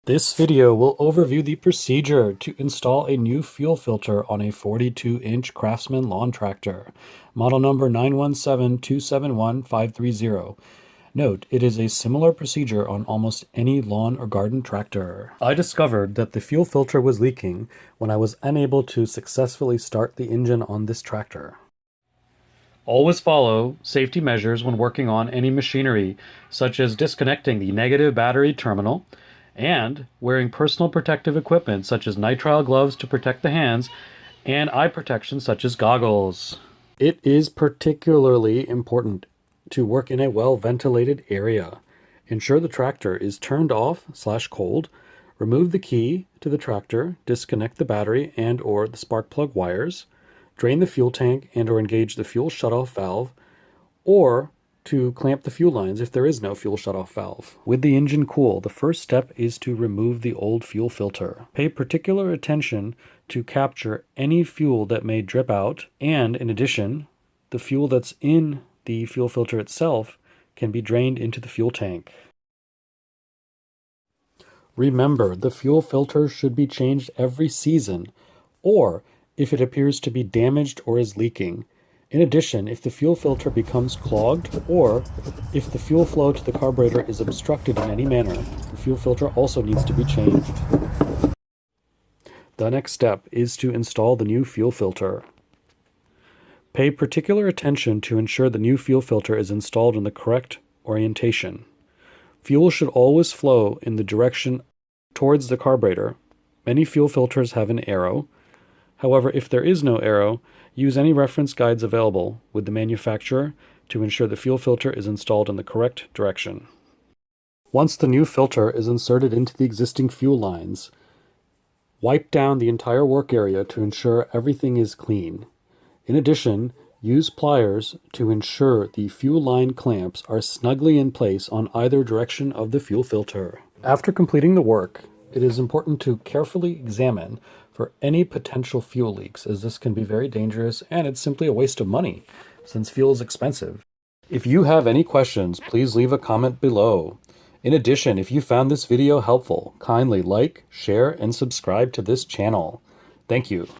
This video will overview the procedure to install a new fuel filter on a 42-inch Craftsman lawn tractor, model number 917271530. Note, it is a similar procedure on almost any lawn or garden tractor. I discovered that the fuel filter was leaking when I was unable to successfully start the engine on this tractor. Always follow safety measures when working on any machinery, such as disconnecting the negative battery terminal, and wearing personal protective equipment such as nitrile gloves to protect the hands, and eye protection such as goggles. It is particularly important to work in a well-ventilated area. Ensure the tractor is turned off/cold. Remove the key to the tractor, disconnect the battery and/or the spark plug wires, drain the fuel tank and/or engage the fuel shutoff valve, or to clamp the fuel lines if there is no fuel shutoff valve. With the engine cool, the first step is to remove the old fuel filter. Pay particular attention to capture any fuel that may drip out, and in addition, the fuel that's in the fuel filter itself can be drained into the fuel tank. Remember, the fuel filter should be changed every season, or if it appears to be damaged or is leaking. In addition, if the fuel filter becomes clogged or if the fuel flow to the carburetor is obstructed in any manner, the fuel filter also needs to be changed. The next step is to install the new fuel filter. Pay particular attention to ensure the new fuel filter is installed in the correct orientation. Fuel should always flow in the direction towards the carburetor. Many fuel filters have an arrow. However, if there is no arrow, use any reference guides available with the manufacturer to ensure the fuel filter is installed in the correct direction. Once the new filter is inserted into the existing fuel lines, wipe down the entire work area to ensure everything is clean. In addition, use pliers to ensure the fuel line clamps are snugly in place on either direction of the fuel filter. After completing the work, it is important to carefully examine for any potential fuel leaks, as this can be very dangerous and it's simply a waste of money since fuel is expensive. If you have any questions, please leave a comment below. In addition, if you found this video helpful, kindly like, share, and subscribe to this channel. Thank you.